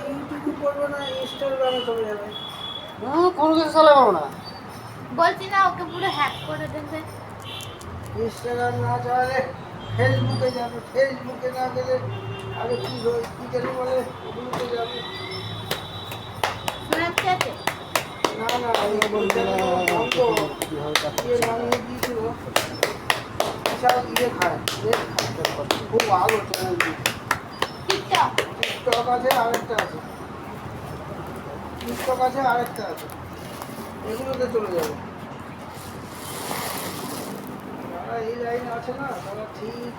ইউটিউবে করবে না, ইনস্টাগ্রামে চলে যাবে। কোনো কিছু চালাবো না। বলছি না ওকে পুরো হ্যাক করে দেবে। ইনস্টাগ্রাম না চালালে ফেসবুকে যাবে, ফেসবুকে না গেলে আগে কি জানি বলে ওগুলোতে যাবে। স্ন্যাপচ্যাটে না না বন্ধ নামিয়ে দিয়েছিল। বিশাল খায়, খুব ভালো চ্যানেল। টিকটক টিকটক আছে, আরেকটা আছে, টিকটক আছে, আরেকটা আছে, এগুলোতে চলে যাবে। যারা এই লাইনে আছে না তারা ঠিক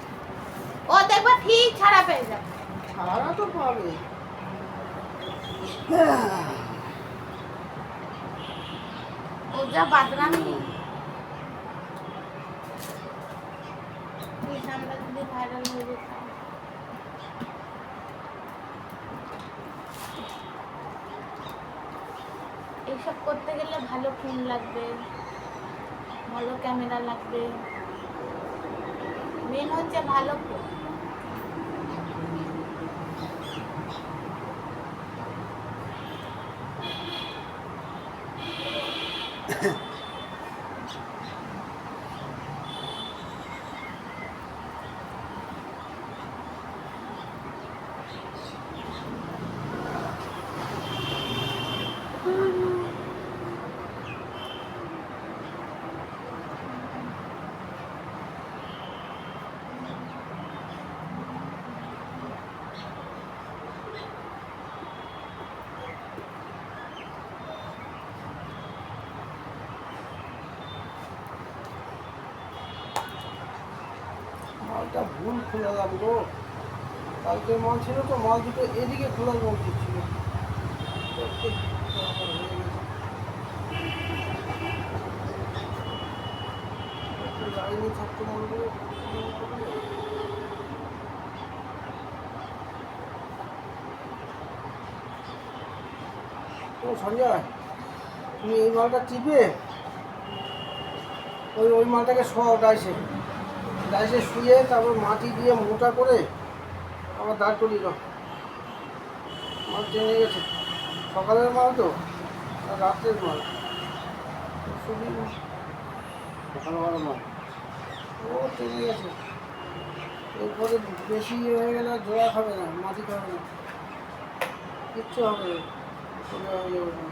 ও দেখবা ঠিক ছাড়া পেয়ে যাবে। ছাড়া তো পাবে। ও যা বাদরামি। আমরা যদি ভাইরাল হয়ে যেতাম। এইসব করতে গেলে ভালো ফোন লাগবে, ভালো ক্যামেরা লাগবে, মেন হচ্ছে ভালো ফোন। মালটা ভুল খোলালাম গো। কালকে মাল ছিল তো, মাল দুটো এদিকে খোলার উচিত ছিল। লাইনে থাকতে মালগুলো। ও সঞ্জয়, তুমি এই মালটা টিপে ওই মালটাকে শোয়াও ডাইসে, ডাইসে শুয়ে তারপর মাটি দিয়ে মোটা করে আবার দাঁড় করিয়ে দাও। মাল টেনে গেছে, সকালের মাল তো আর রাত্রের মাল, সকালবেলা মাল ও টেনে গেছে। এরপরে বেশি হয়ে গেলে জোড়া খাবে না, মাটি খাবে না, কিচ্ছু হবে না, সোজা হয়ে যাবে না।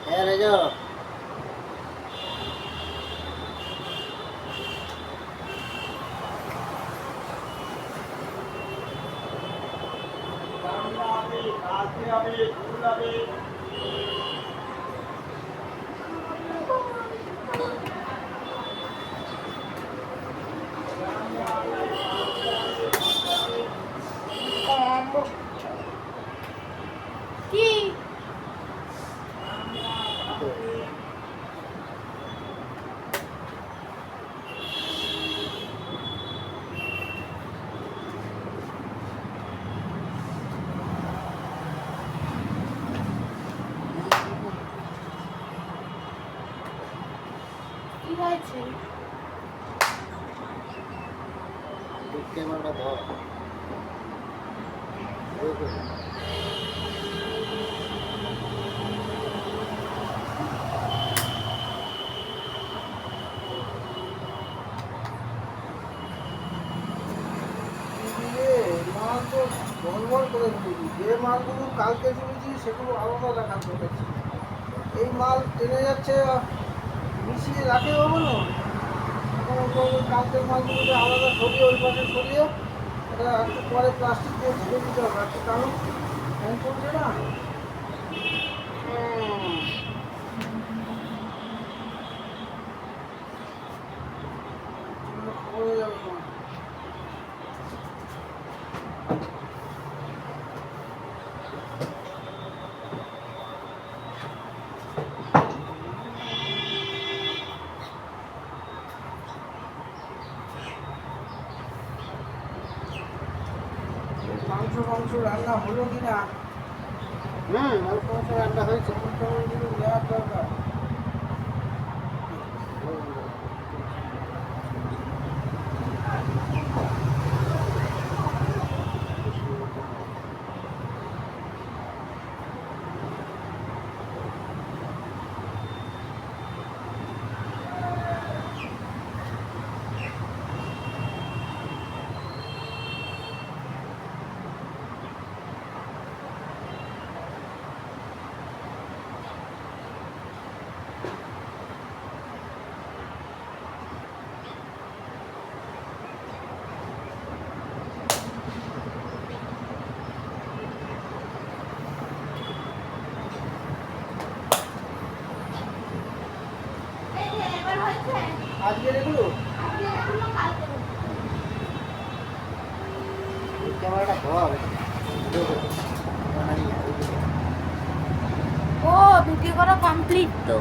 হ্যাঁ রে যাও। কি কি হয়েছে? ক্যামেরাটা ধর। মাল তো গড়বড় করে ফেলেছি। যে মালগুলো কালকে তুলেছি সেগুলো আলাদা রাখার দরকার ছিল। এই মাল টেনে যাচ্ছে, মিশিয়ে রাখে হবে না। এখন ওই কালকের মালগুলোকে আলাদা সরিয়ে ওই পাশে সরিয়ে এটা একটু পরে প্লাস্টিক দিয়ে ঢেকে দিতে হবে, একটু কারণ ফ্যান চলছে না। খবর হয়ে যাবে তোমার। মাংস মাংস রান্না হলো কিনা অল্প অল্প রান্না হয়েছে। মোটামুটি নেওয়ার দরকার। এই যে এবার হয়েছে, আজকের এগুলো আজকে এগুলো কালকে হবে। ক্যামেরাটা ধর। ও ভিডিও করা কমপ্লিট তো।